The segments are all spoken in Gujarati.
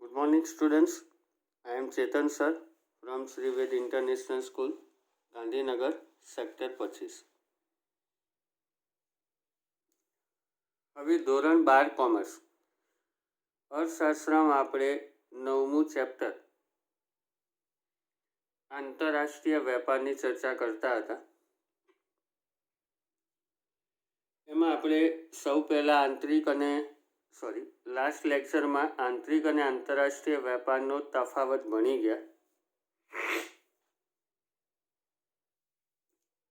Good morning, students. I am Chetan sir from Sri Ved International School, Gandhinagar, Sector 25. હવે ધોરણ 12 કોમર્સ અર્થશાસ્ત્રમાં આપણે 9મું ચેપ્ટર આંતરરાષ્ટ્રીય વેપારની ચર્ચા કરતા હતા. એમાં આપણે સૌ પહેલાં લાસ્ટ લેક્ચરમાં આંતરિક અને આંતરરાષ્ટ્રીય વેપારનો તફાવત ભણી ગયા.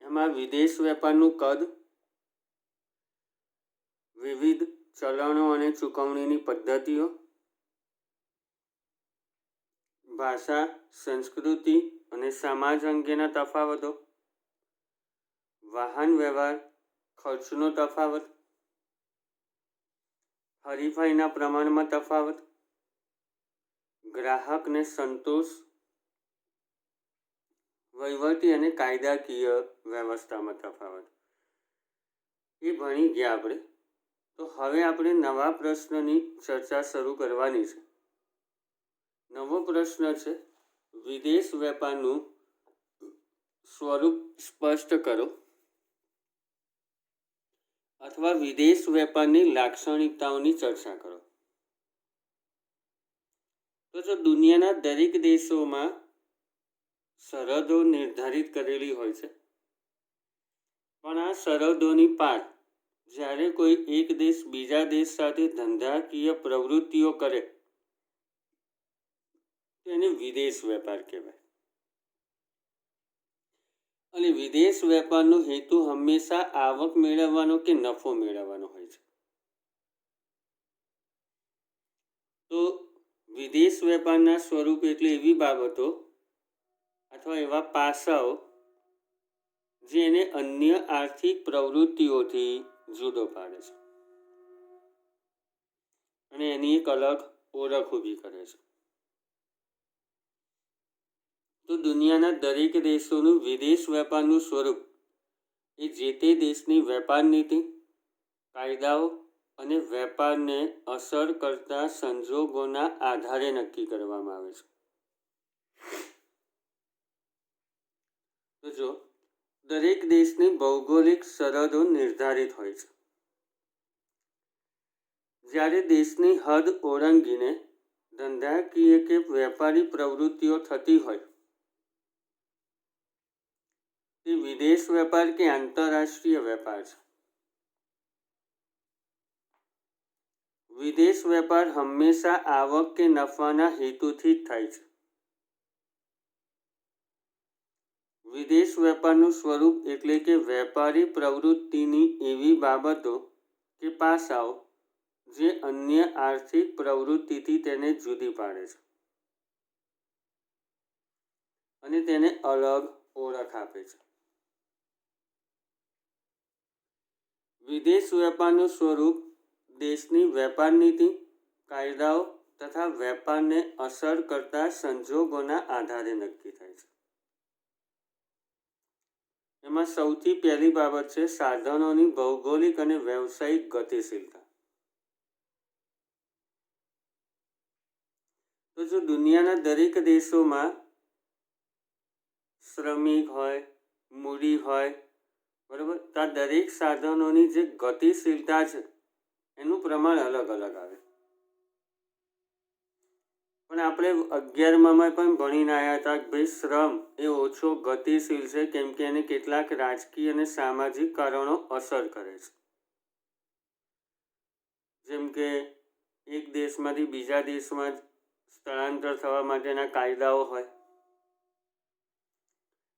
એમાં વિદેશ વેપારનું કદ, વિવિધ ચલણો અને ચૂકવણીની પદ્ધતિઓ, ભાષા, સંસ્કૃતિ અને સમાજ અંગેના તફાવતો, વાહન વ્યવહાર, ખર્ચનો તફાવત, હરીફાઈના પ્રમાણમાં તફાવત, ગ્રાહકને સંતોષ, વહીવટી અને કાયદાકીય વ્યવસ્થામાં તફાવત એ ભણી ગયા આપણે. તો હવે આપણે નવા પ્રશ્નની ચર્ચા શરૂ કરવાની છે. નવો પ્રશ્ન છે, વિદેશ વેપારનું સ્વરૂપ સ્પષ્ટ કરો અથવા વિદેશ વેપારની લાક્ષણિકતાઓની ચર્ચા કરો. તો જો દુનિયાના દરેક દેશોમાં સરહદો નિર્ધારિત કરેલી હોય છે, પણ આ સરહદોની પાર જ્યારે કોઈ એક દેશ બીજા દેશ સાથે ધંધાકીય પ્રવૃત્તિઓ કરે તેને વિદેશ વેપાર કહેવાય. અને વિદેશ વેપારનો હેતુ હંમેશા આવક મેળવવાનો કે નફો મેળવવાનો હોય છે. તો વિદેશ વેપારના સ્વરૂપ એટલે એવી બાબતો અથવા એવા પાસાઓ જેને અન્ય આર્થિક પ્રવૃત્તિઓથી જુદો પાડે છે અને એની એક અલગ ઓળખ ઊભી કરે છે. તો દુનિયાના દરેક દેશોનું વિદેશ વેપારનું સ્વરૂપ એ જે તે દેશની વેપાર નીતિ, કાયદાઓ અને વેપારને અસર કરતા સંજોગોના આધારે નક્કી કરવામાં આવે છે. તો જો દરેક દેશની ભૌગોલિક સરહદો નિર્ધારિત હોય છે. જ્યારે દેશની હદ ઓળંગીને ધંધાકીય કે વેપારી પ્રવૃત્તિઓ થતી હોય તે વિદેશ વેપાર કે આંતરરાષ્ટ્રીય વેપાર છે. વિદેશ વેપાર હંમેશા આવક કે નફાના હેતુથી જ થાય છે. વિદેશ વેપારનું સ્વરૂપ એટલે કે વેપારી પ્રવૃત્તિની એવી બાબતો કે પાસાઓ જે અન્ય આર્થિક પ્રવૃત્તિથી તેને જુદી પાડે છે અને તેને અલગ ઓળખ આપે છે. વિદેશ વેપારનું સ્વરૂપ દેશની વેપાર નીતિ, કાયદાઓ તથા વેપારને અસર કરતા સંજોગોના આધારે નક્કી થાય છે. એમાં સૌથી પહેલી બાબત છે સાધનોની ભૌગોલિક અને વ્યવસાયિક ગતિશીલતા. તો જો દુનિયાના દરેક દેશોમાં શ્રમિક હોય, મૂડી હોય, બરાબર, તો આ દરેક સાધનોની જે ગતિશીલતા છે એનું પ્રમાણ અલગ અલગ આવે. પણ આપણે 11માં પણ ભણીને આવ્યા હતા કે ભાઈ શ્રમ એ ઓછો ગતિશીલ છે કેમ કે એને કેટલાક રાજકીય અને સામાજિક કારણો અસર કરે છે. જેમ કે એક દેશમાંથી બીજા દેશમાં સ્થળાંતર થવા માટેના કાયદાઓ હોય,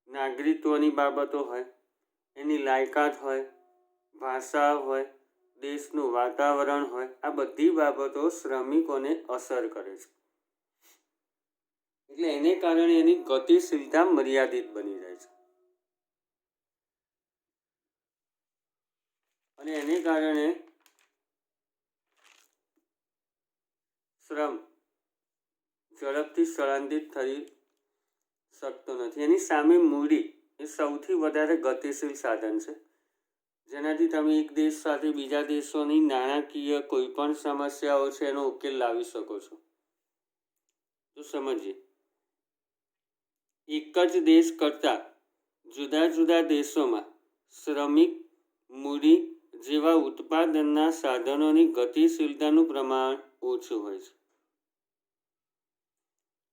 નાગરિકત્વની બાબતો હોય, એની લાયકાત હોય, ભાષા હોય, દેશનું વાતાવરણ હોય, આ બધી બાબતો શ્રમિકોને અસર કરે છે. એટલે એને કારણે એની ગતિશીલતા મર્યાદિત બની જાય છે અને એને કારણે શ્રમ ઝડપથી સ્થળાંતરિત થઈ શકતો નથી. એની સામે મૂડી એ સૌથી વધારે ગતિશીલ સાધન છે જેનાથી તમે એક દેશ સાથે બીજા દેશોની નાણાકીય કોઈ પણ સમસ્યાઓ છે એનો ઉકેલ લાવી શકો છો. તો સમજીએ. એક જ દેશ કરતાં જુદા જુદા દેશોમાં શ્રમિક, મૂડી જેવા ઉત્પાદનના સાધનોની ગતિશીલતાનું પ્રમાણ ઓછું હોય છે.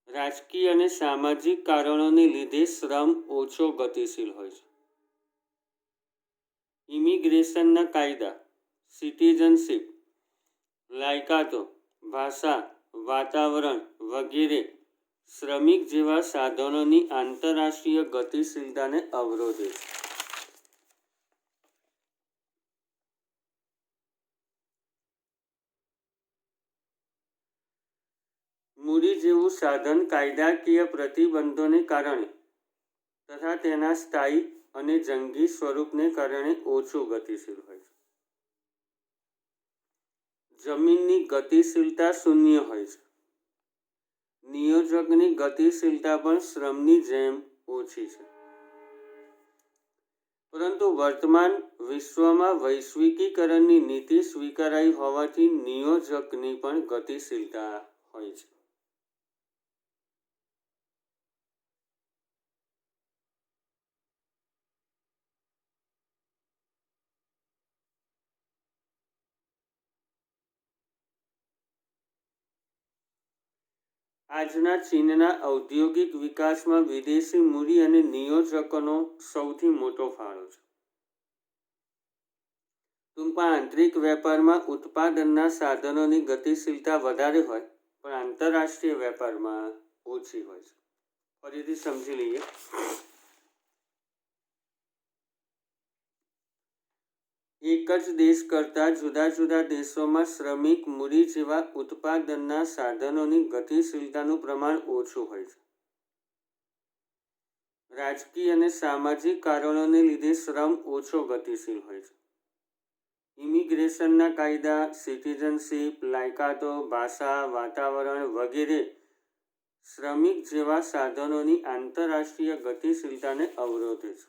રાજકીય અને સામાજિક કારણોને લીધે શ્રમ ઓછો ગતિશીલ હોય છે. ઇમિગ્રેશનના કાયદા, સિટીઝનશીપ, લાયકાતો, ભાષા, વાતાવરણ વગેરે શ્રમિક જેવા સાધનોની આંતરરાષ્ટ્રીય ગતિશીલતાને અવરોધે છે. મૂડી જેવું સાધન કાયદાકીય પ્રતિબંધોને કારણે તથા તેના સ્થાયી અને જંગી સ્વરૂપને કારણે ઓછું ગતિશીલ હોય છે. જમીનની ગતિશીલતા શૂન્ય હોય છે. નિયોજકની ગતિશીલતા પણ શ્રમની જેમ ઓછી છે. પરંતુ વર્તમાન વિશ્વમાં વૈશ્વિકીકરણની નીતિ સ્વીકારાઈ હોવાથી નિયોજકની પણ ગતિશીલતા હોય છે. આજના ચીનના ઔદ્યોગિક વિકાસમાં વિદેશી મૂડી અને નિયોજકોનો સૌથી મોટો ફાળો છે. ટૂંકમાં આંતરિક વેપારમાં ઉત્પાદનના સાધનોની ગતિશીલતા વધારે હોય પણ આંતરરાષ્ટ્રીય વેપારમાં ઓછી હોય છે. ફરીથી સમજી લઈએ. એક જ દેશ કરતાં જુદા જુદા દેશોમાં શ્રમિક, મૂડી જેવા ઉત્પાદનના સાધનોની ગતિશીલતાનું પ્રમાણ ઓછું હોય છે. રાજકીય અને સામાજિક કારણોને લીધે શ્રમ ઓછો ગતિશીલ હોય છે. ઇમિગ્રેશનના કાયદા, સિટીઝનશીપ, લાયકાતો, ભાષા, વાતાવરણ વગેરે શ્રમિક જેવા સાધનોની આંતરરાષ્ટ્રીય ગતિશીલતાને અવરોધે છે.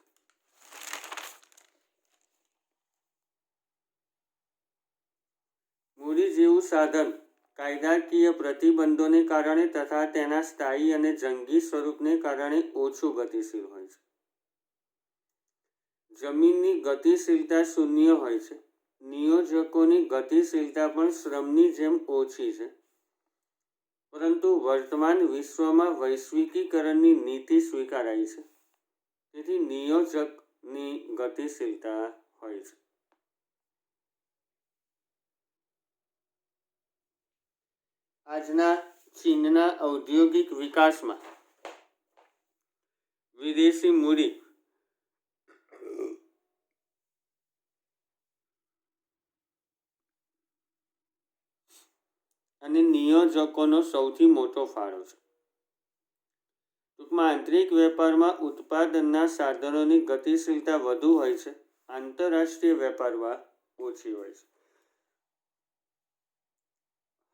મૂડી જેવું સાધન કાયદાકીય પ્રતિબંધોને કારણે તથા તેના સ્થાયી અને જંગી સ્વરૂપને કારણે ઓછું ગતિશીલ હોય છે. જમીનની ગતિશીલતા શૂન્ય હોય છે. નિયોજકોની ગતિશીલતા પણ શ્રમની જેમ ઓછી છે. પરંતુ વર્તમાન વિશ્વમાં વૈશ્વિકીકરણની નીતિ સ્વીકારાઈ છે તેથી નિયોજકની ગતિશીલતા હોય છે. આજના ચીનના ઔદ્યોગિક વિકાસમાં વિદેશી મૂડી અને નિયોજકોનો સૌથી મોટો ફાળો છે. ટૂંકમાં આંતરિક વેપારમાં ઉત્પાદનના સાધનોની ગતિશીલતા વધુ હોય છે, આંતરરાષ્ટ્રીય વેપારમાં ઓછી હોય છે.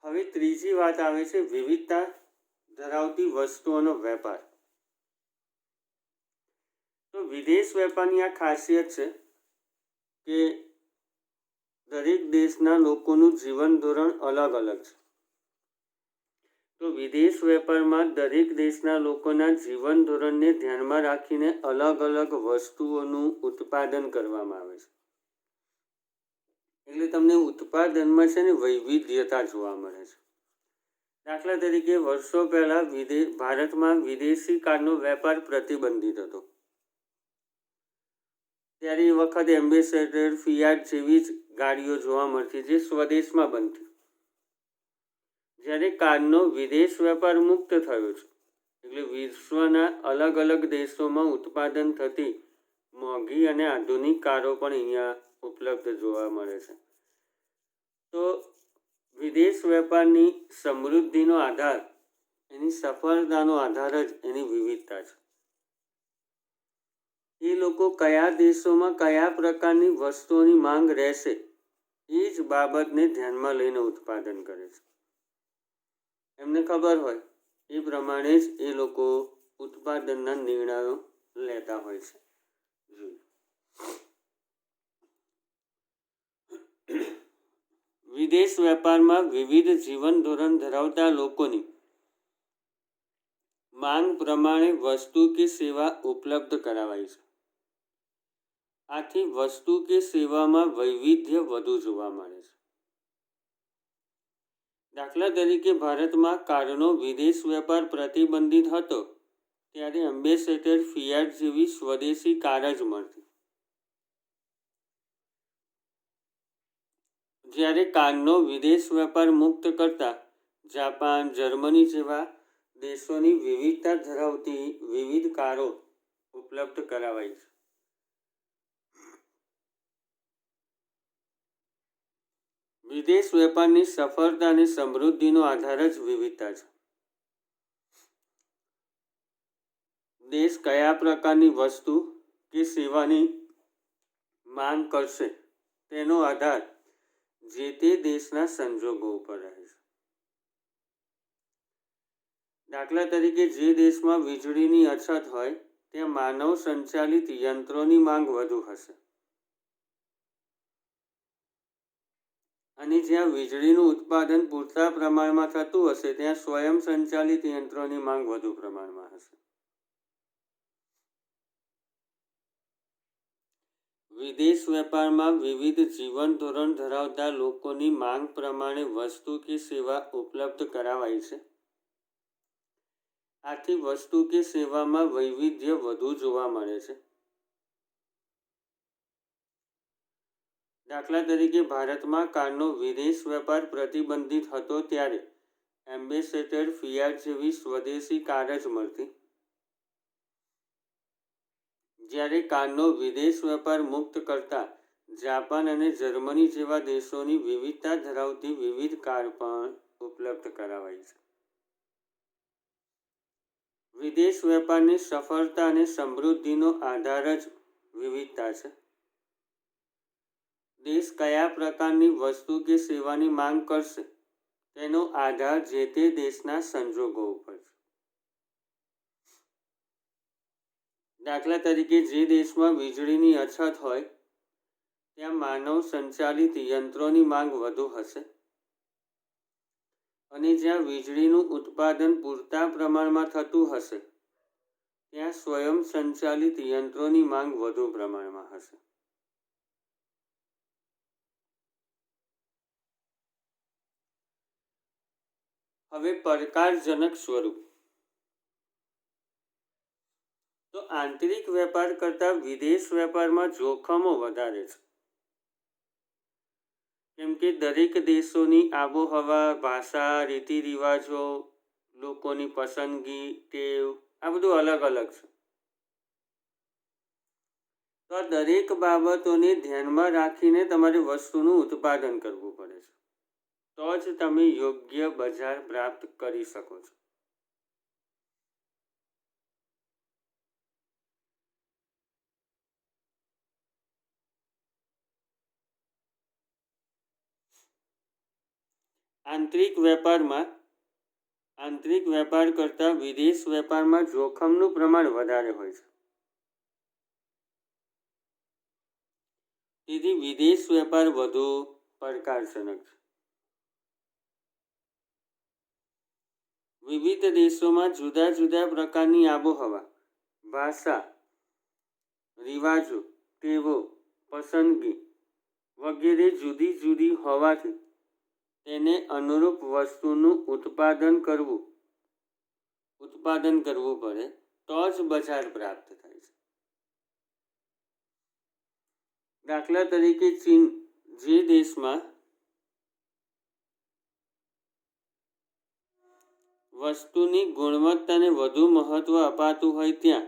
હવે ત્રીજી વાત આવે છે વિવિધતા ધરાવતી વસ્તુઓનો વેપાર. તો વિદેશ વેપારની આ ખાસિયત છે કે દરેક દેશના લોકોનું જીવન ધોરણ અલગ અલગ છે. તો વિદેશ વેપારમાં દરેક દેશના લોકોના જીવન ધોરણને ધ્યાનમાં રાખીને અલગ અલગ વસ્તુઓનું ઉત્પાદન કરવામાં આવે છે. એટલે તમને ઉત્પાદનમાં છે ને વૈવિધ્યતા જોવા મળે છે. દાખલા તરીકે વર્ષો પહેલાં ભારતમાં વિદેશી કારનો વેપાર પ્રતિબંધિત હતો. ત્યારે એ વખતે એમ્બેસેડર, ફિયાટ જેવી જ ગાડીઓ જોવા મળતી જે સ્વદેશમાં બનતી. જ્યારે કારનો વિદેશ વેપાર મુક્ત થયો છે એટલે વિશ્વના અલગ અલગ દેશોમાં ઉત્પાદન થતી મોંઘી અને આધુનિક કારો પણ અહીંયા ઉપલબ્ધ જોવા મળે છે. તો વિદેશ વેપારની સમૃદ્ધિનો આધાર, એની સફળતાનો આધાર જ એની વિવિધતા છે. એ લોકો કયા દેશોમાં કયા પ્રકારની વસ્તુઓની માંગ રહેશે એ જ બાબતને ધ્યાનમાં લઈને ઉત્પાદન કરે છે. એમને ખબર હોય એ પ્રમાણે જ એ લોકો ઉત્પાદનના નિર્ણયો લેતા હોય છે. વિદેશ વેપારમાં વિવિધ જીવન ધોરણ ધરાવતા લોકોની માંગ પ્રમાણે વસ્તુ કે સેવા ઉપલબ્ધ કરાવાય છે. આથી વસ્તુ કે સેવામાં વૈવિધ્ય વધુ જોવા મળે છે. દાખલા તરીકે ભારતમાં કારનો વિદેશ વેપાર પ્રતિબંધિત હતો ત્યારે એમ્બેસેડર ફિયાટ જેવી સ્વદેશી કાર જ મળતી. જ્યારે કારનો વિદેશ વેપાર મુક્ત કરતા જાપાન, જર્મની જેવા દેશોની વિવિધતા ધરાવતી વિવિધ કારો ઉપલબ્ધ કરાવાઈ છે. વિદેશ વેપારની સફળતા અને સમૃદ્ધિનો આધાર જ વિવિધતા છે. દેશ કયા પ્રકારની વસ્તુ કે સેવાની માંગ કરશે તેનો આધાર જે તે દેશના સંજોગો ઉપર રહે છે. દાખલા તરીકે જે દેશમાં વીજળીની અછત હોય ત્યાં માનવ સંચાલિત યંત્રોની માંગ વધુ હશે અને જ્યાં વીજળીનું ઉત્પાદન પૂરતા પ્રમાણમાં થતું હશે ત્યાં સ્વયં સંચાલિત યંત્રોની માંગ વધુ પ્રમાણમાં હશે. વિદેશ વેપારમાં વિવિધ જીવન ધોરણ ધરાવતા લોકોની માંગ પ્રમાણે વસ્તુ કે સેવા ઉપલબ્ધ કરાવાય છે. આથી વસ્તુ કે સેવામાં વૈવિધ્ય વધુ જોવા મળે છે. દાખલા તરીકે ભારતમાં કારનો વિદેશ વેપાર પ્રતિબંધિત હતો ત્યારે એમ્બેસેડર ફિયાટ જેવી સ્વદેશી કાર જ મળતી. જ્યારે કારનો વિદેશ વેપાર મુક્ત કરતા જાપાન અને જર્મની જેવા દેશોની વિવિધતા ધરાવતી વિવિધ કાર પણ ઉપલબ્ધ કરાવાઈ છે. વિદેશ વેપારની સફળતા અને સમૃદ્ધિનો આધાર જ વિવિધતા છે. દેશ કયા પ્રકારની વસ્તુ કે સેવાની માંગ કરશે તેનો આધાર જે તે દેશના સંજોગો ઉપર છે. દાખલા તરીકે જે દેશમાં વીજળીની અછત હોય ત્યાં માનવ સંચાલિત યંત્રોની માંગ વધુ હશે અને જ્યાં વીજળીનું ઉત્પાદન પૂરતા પ્રમાણમાં થતું હશે ત્યાં સ્વયં સંચાલિત યંત્રોની માંગ વધુ પ્રમાણમાં હશે. હવે પડકારજનક સ્વરૂપ. તો આંતરિક વેપાર કરતાં વિદેશ વેપારમાં જોખમો વધારે છે. કેમ કે દરેક દેશોની આબોહવા, ભાષા, રીતિ રિવાજો, લોકોની પસંદગી, ટેવ આ બધું અલગ અલગ છે. તો આ દરેક બાબતોને ધ્યાનમાં રાખીને તમારે વસ્તુનું ઉત્પાદન કરવું પડે છે. તો જ તમે યોગ્ય બજાર પ્રાપ્ત કરી શકો છો. આંતરિક વેપાર કરતાં વિદેશ વેપારમાં જોખમનું પ્રમાણ વધારે હોય છે. તેથી વિદેશ વેપાર વધુ પડકારજનક છે. વિવિધ દેશોમાં જુદા જુદા પ્રકારની આબોહવા, ભાષા, રિવાજો, ટેવો, પસંદગી વગેરે જુદી જુદી હોવાથી તેને અનુરૂપ વસ્તુનું ઉત્પાદન કરવું પડે તો જ બજાર પ્રાપ્ત થાય છે. દાખલા તરીકે ચીન જે દેશમાં વસ્તુની ગુણવત્તાને વધુ મહત્વ અપાતું હોય ત્યાં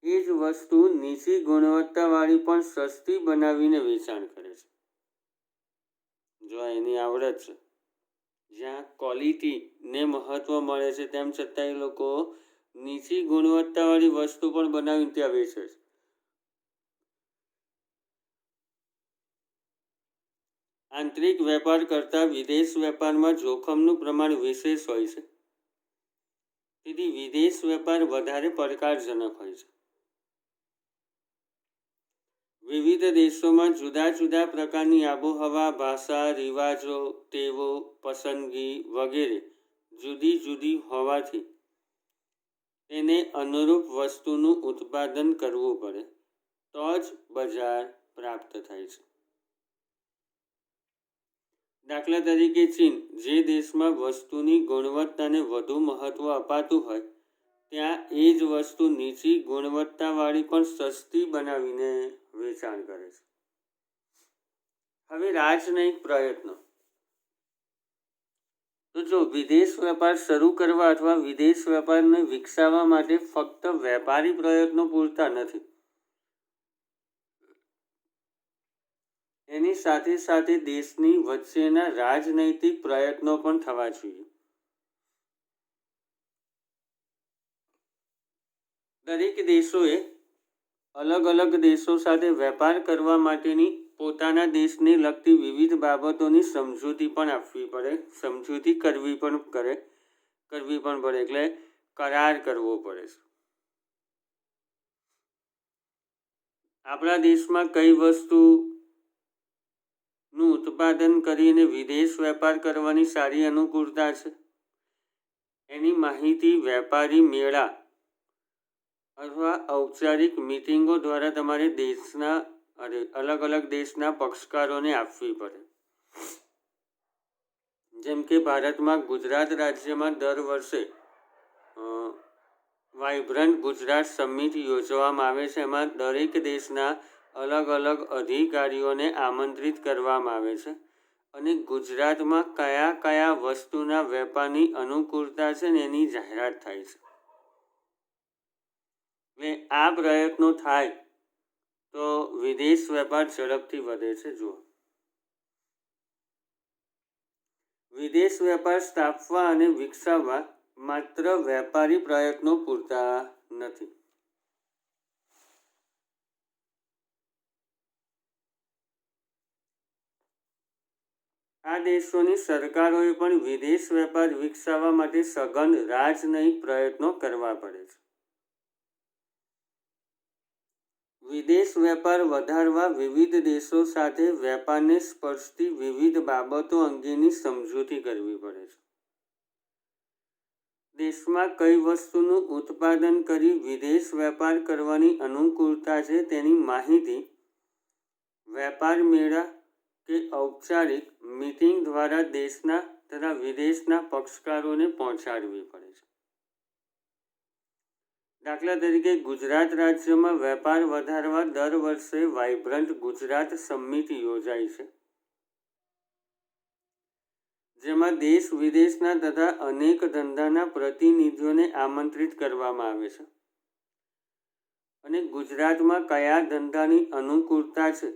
એ જ વસ્તુ નીચી ગુણવત્તાવાળી પણ સસ્તી બનાવીને વેચાણ કરે છે. જો એની આવડત છે. જ્યાં ક્વોલિટીને મહત્વ મળે છે તેમ છતાં એ લોકો નીચી ગુણવત્તાવાળી વસ્તુ પણ બનાવીને ત્યાં વેચે છે. આંતરિક વેપાર કરતાં વિદેશ વેપારમાં જોખમનું પ્રમાણ વિશેષ હોય છે. તેથી વિદેશ વેપાર વધારે પડકારજનક હોય છે. વિવિધ દેશોમાં જુદા જુદા પ્રકારની આબોહવા, ભાષા, રિવાજો, ટેવો, પસંદગી વગેરે જુદી જુદી હોવાથી તેને અનુરૂપ વસ્તુનું ઉત્પાદન કરવું પડે તો જ બજાર પ્રાપ્ત થાય છે. દાખલા તરીકે ચીન, જે દેશમાં વસ્તુની ગુણવત્તાને વધુ મહત્ત્વ અપાતું હોય ત્યાં એ જ વસ્તુ નીચી ગુણવત્તાવાળી પણ સસ્તી બનાવીને વેચાણ કરે છે. હવે રાજનૈતિક પ્રયત્નો. તો જો વિદેશ વેપાર શરૂ કરવા અથવા વિદેશ વેપારને વિકસાવવા માટે ફક્ત વેપારી પ્રયત્નો પૂરતા નથી. એની સાથે સાથે દેશની વચ્ચેના રાજનૈતિક પ્રયત્નો પણ થવા જોઈએ. દરેક દેશોએ અલગ અલગ દેશો સાથે વેપાર કરવા માટેની પોતાના દેશને લગતી વિવિધ બાબતોની સમજૂતી પણ આપવી પડે, સમજૂતી કરવી પણ પડે, એટલે કરાર કરવો પડે છે. આપણા દેશમાં કઈ વસ્તુનું ઉત્પાદન કરીને વિદેશ વેપાર કરવાની સારી અનુકૂળતા છે એની માહિતી વેપારી મેળા અથવા ઔપચારિક મિટિંગો દ્વારા તમારે અલગ અલગ દેશના પક્ષકારોને આપવી પડે. જેમ કે ભારતમાં ગુજરાત રાજ્યમાં દર વર્ષે વાઇબ્રન્ટ ગુજરાત સમિટ યોજવામાં આવે છે. એમાં દરેક દેશના અલગ અલગ અધિકારીઓને આમંત્રિત કરવામાં આવે છે અને ગુજરાતમાં કયા કયા વસ્તુના વેપારની અનુકૂળતા છે ને એની જાહેરાત થાય છે. એટલે આ પ્રયત્નો થાય તો વિદેશ વેપાર ઝડપથી વધે છે. જુઓ, વિદેશ વેપાર સ્થાપવા અને વિકસાવવા માત્ર વેપારી પ્રયત્નો પૂરતા નથી. આ દેશોની સરકારોએ પણ વિદેશ વેપાર વિકસાવવા માટે સઘન રાજનૈતિક પ્રયત્નો કરવા પડે છે. વિદેશ વેપાર વધારવા વિવિધ દેશો સાથે વેપારને સ્પર્શતી વિવિધ બાબતો અંગેની સમજૂતી કરવી પડે છે. દેશમાં કઈ વસ્તુનું ઉત્પાદન કરી વિદેશ વેપાર કરવાની અનુકૂળતા છે તેની માહિતી વેપાર મેળા કે ઔપચારિક મિટિંગ દ્વારા દેશના તથા વિદેશના પક્ષકારોને પહોંચાડવી પડે છે. દાખલા તરીકે ગુજરાત રાજ્યમાં વેપાર વધારવા દર વર્ષે વાઇબ્રન્ટ ગુજરાત સમિટ યોજાય છે, જેમાં દેશ વિદેશના તથા અનેક ધંધાના પ્રતિનિધિઓને આમંત્રિત કરવામાં આવે છે અને ગુજરાતમાં કયા ધંધાની અનુકૂળતા છે,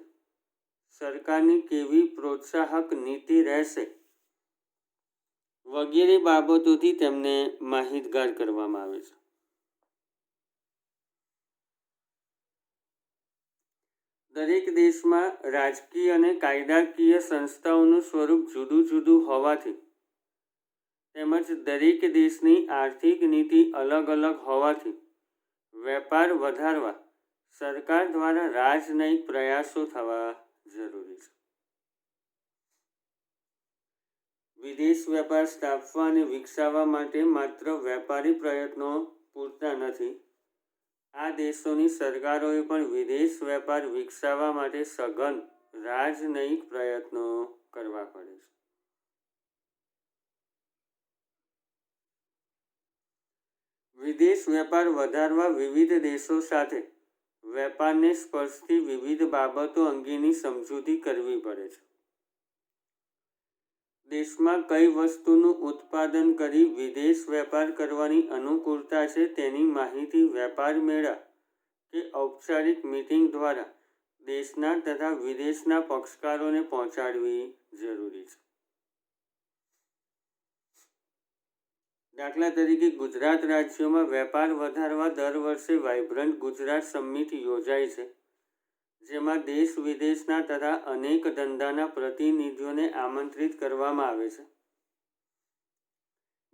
સરકારની કેવી પ્રોત્સાહક નીતિ રહેશે વગેરે બાબતોથી તેમને માહિતગાર કરવામાં આવે છે. દરેક દેશમાં રાજકીય અને કાયદાકીય સંસ્થાઓનું સ્વરૂપ જુદું જુદું હોવાથી તેમજ દરેક દેશની આર્થિક નીતિ અલગ અલગ હોવાથી વેપાર વધારવા સરકાર દ્વારા રાજનૈતિક પ્રયાસો થવા જરૂરી છે. વિદેશ વેપાર સ્થાપવા અને વિકસાવવા માટે માત્ર વેપારી પ્રયત્નો પૂરતા નથી. આ દેશોની સરકારોએ પણ વિદેશ વેપાર વિકસાવવા માટે સઘન રાજનૈતિક પ્રયત્નો કરવા પડે છે. વિદેશ વેપાર વધારવા વિવિધ દેશો સાથે વેપારને સ્પર્શતી વિવિધ બાબતો અંગેની સમજૂતી કરવી પડે છે. દેશમાં કઈ વસ્તુનું ઉત્પાદન કરી વિદેશ વેપાર કરવાની અનુકૂળતા છે તેની માહિતી વેપાર મેળા કે ઔપચારિક મિટિંગ દ્વારા દેશના તથા વિદેશના પક્ષકારોને પહોંચાડવી જરૂરી છે. દાખલા તરીકે ગુજરાત રાજ્યમાં વેપાર વધારવા દર વર્ષે વાઇબ્રન્ટ ગુજરાત સમિટ યોજાય છે, જેમાં દેશ વિદેશના તથા અનેક ધંધાના પ્રતિનિધિઓને આમંત્રિત કરવામાં આવે છે.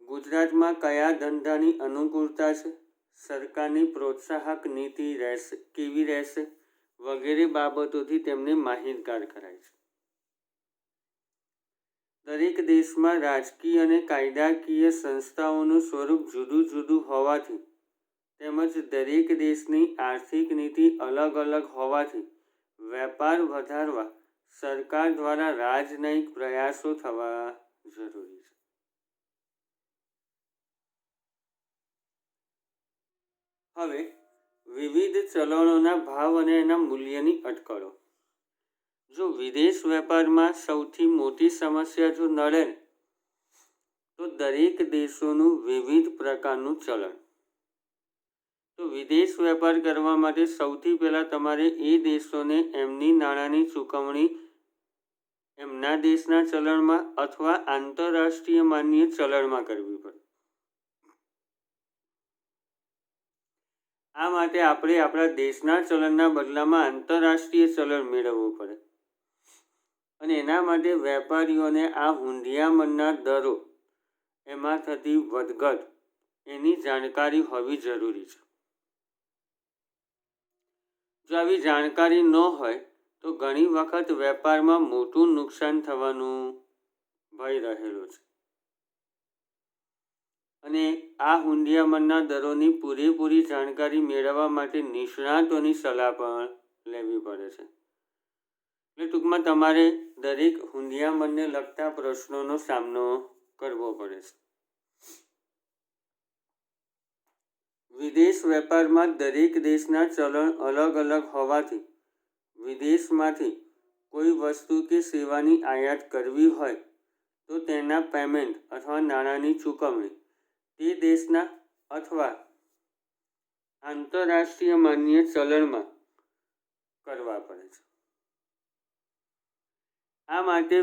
ગુજરાતમાં કયા ધંધાની અનુકૂળતા છે, સરકારની પ્રોત્સાહક નીતિ કેવી રહેશે વગેરે બાબતોથી તેમને માહિતગાર કરાય છે. દરેક દેશમાં રાજકીય અને કાયદાકીય સંસ્થાઓનું સ્વરૂપ જુદું જુદું હોવાથી તેમજ દરેક દેશની આર્થિક નીતિ અલગ અલગ હોવાથી વેપાર વધારવા સરકાર દ્વારા રાજનયિક પ્રયાસો થવા જરૂરી છે. હવે વિવિધ ચલણોના ભાવ અને એના મૂલ્યની અટકળો. જો વિદેશ વેપારમાં સૌથી મોટી સમસ્યા જો નડે તો દરેક દેશોનું વિવિધ પ્રકારનું ચલણ. તો વિદેશ વેપાર કરવા માટે સૌથી પહેલાં તમારે એ દેશોને એમની નાણાંની ચૂકવણી એમના દેશના ચલણમાં અથવા આંતરરાષ્ટ્રીય માન્ય ચલણમાં કરવી પડે. આ માટે આપણે આપણા દેશના ચલણના બદલામાં આંતરરાષ્ટ્રીય ચલણ મેળવવું પડે અને એના માટે વેપારીઓને આ હુંડિયામણના દરો એમાં થતી વધઘટ એની જાણકારી હોવી જરૂરી છે. જો આવી જાણકારી ન હોય તો ઘણી વખત વેપારમાં મોટું નુકસાન થવાનું ભય રહેલો છે અને આ હુંડિયામણના દરોની પૂરેપૂરી જાણકારી મેળવવા માટે નિષ્ણાતોની સલાહ પણ લેવી પડે છે. એટલે ટૂંકમાં તમારે દરેક હુંડિયામણને લગતા પ્રશ્નોનો સામનો કરવો પડે છે. વિદેશ વેપારમાં દરેક દેશના ચલણ અલગ અલગ હોવાથી વિદેશમાંથી કોઈ વસ્તુ કે સેવાની આયાત કરવી હોય તો તેના પેમેન્ટ અથવા નાણાંની ચૂકવણી તે દેશના અથવા આંતરરાષ્ટ્રીય માન્ય ચલણમાં કરવા પડે છે. આ માટે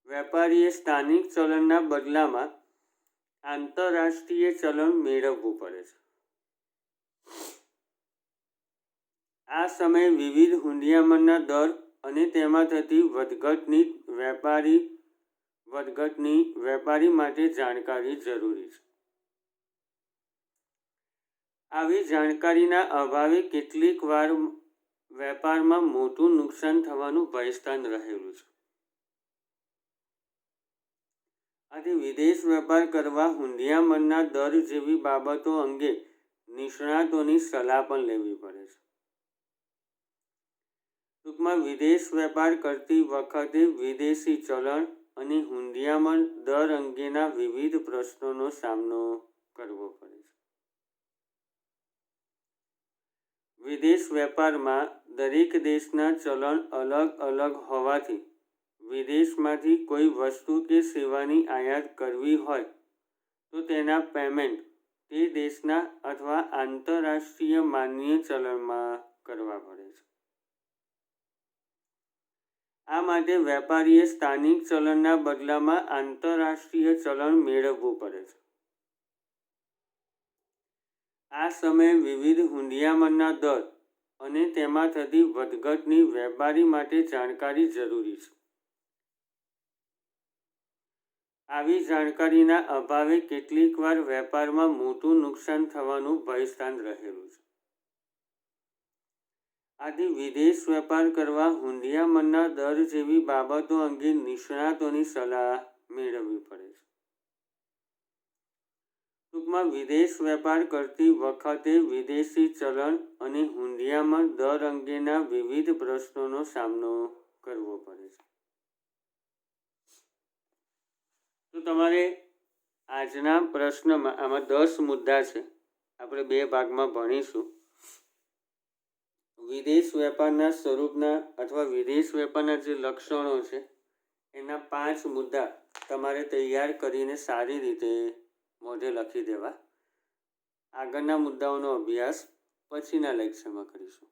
વેપારીએ સ્થાનિક ચલણના બદલામાં આંતરરાષ્ટ્રીય ચલણ મેળવવું પડે છે. આ સમયે વિવિધ હુંડિયામણના દર અને તેમાં થતી વધઘટની વેપારી માટે જાણકારી જરૂરી છે. આવી જાણકારીના અભાવે કેટલીક વાર વેપારમાં મોટું નુકસાન થવાનું ભયસ્થાન રહેલું છે. આથી વિદેશ વેપાર કરવા હુંડિયામણના દર જેવી બાબતો અંગે નિષ્ણાતોની સલાહ પણ લેવી પડે છે. ટૂંકમાં વિદેશ વેપાર કરતી વખતે વિદેશી ચલણ અને હુંડિયામણ દર અંગેના વિવિધ પ્રશ્નોનો સામનો કરવો પડે છે. વિદેશ વેપારમાં દરેક દેશના ચલણ અલગ અલગ હોવાથી વિદેશમાંથી કોઈ વસ્તુ કે સેવાની આયાત કરવી હોય તો તેના પેમેન્ટ તે દેશના અથવા આંતરરાષ્ટ્રીય માન્ય ચલણમાં કરવા પડે છે. આ માટે વેપારીએ સ્થાનિક ચલણના બદલામાં આંતરરાષ્ટ્રીય ચલણ મેળવવું પડે છે. આ સમયે વિવિધ હુંડિયામણના દર અને તેમાં થતી વધઘટની વેપારી માટે જાણકારી જરૂરી છે. આવી જાણકારીના અભાવે કેટલીક વાર વેપારમાં મોટું નુકસાન થવાનું ભયસ્થાન રહેલું છે. આથી વિદેશ વેપાર કરવા હુંડિયામણના દર જેવી બાબતો અંગે નિષ્ણાતોની સલાહ મેળવવી પડે છે. ટૂંકમાં વિદેશ વેપાર કરતી વખતે વિદેશી ચલણ અને હુંડિયામણ દર અંગેના વિવિધ પ્રશ્નોનો સામનો કરવો પડે છે. તો તમારે આજના પ્રશ્નમાં આમાં 10 મુદ્દા છે, આપણે 2 ભાગમાં ભણીશું. વિદેશ વેપારના સ્વરૂપના અથવા વિદેશ વેપારના જે લક્ષણો છે એના 5 મુદ્દા તમારે તૈયાર કરીને સારી રીતે મોઢે લખી દેવા. આગળના મુદ્દાઓનો અભ્યાસ પછીના લેક્ચરમાં કરીશું.